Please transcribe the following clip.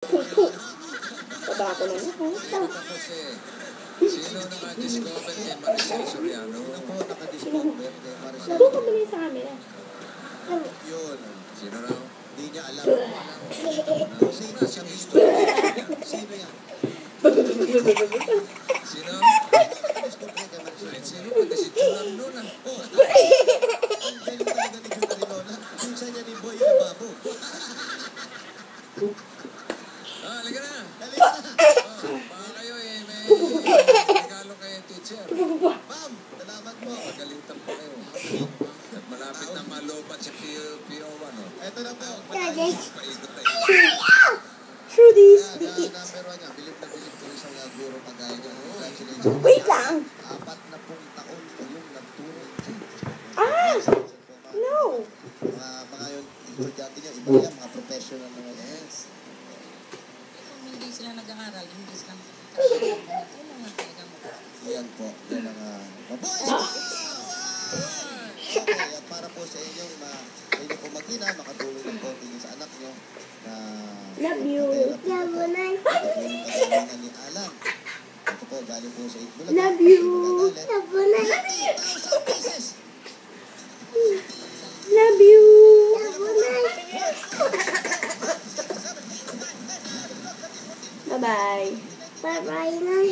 Puk-puk. Baba ko na na. Sino naka-discover kay Maricel Soriano? Ako naka-discover kay Maricel. Doon ka bilhin sa camera. Yun. Sino raw? Hindi niya alam. Sino siyang istorya? Sino yan? Sino? Naka-discover kay Maricel. Ay, sino? Pwede si Chulan doon ah. Ang galing talaga ni Jun Arilona. Pinsan niya ni Boy Lababo. Halika na. Halika na. Baka kayo may regalo kay teacher. Ma'am, salamat mo. Pagalitan pa kayo. Malapit na malupat si PO1. Ito na po. Paikot tayo. Through this, Kaya, we eat. number 1 niya. Bilib na bilib ko isang guro kagaya niya. Congratulations. Wait lang. 4 na pong taon kayong nagturo. Ah! No. Mga yun, estudyante niya, iba yan, mga professional na yan. Kung hindi sila nag-aaral, hindi sila kailangan talaga Yan po, yan ang maboy! Okay, at para po sa inyong inyo po mag-ina, makatulong ng konti niyo sa anak niyo na Love you. Love you, Nay. Ito po yung kagalingan ni Alan. Ito po, galing po sa Itbulaga. Love you. Love you, Nay. 30,000 pieces! Love you. Bye-bye. Bye-bye, Nay.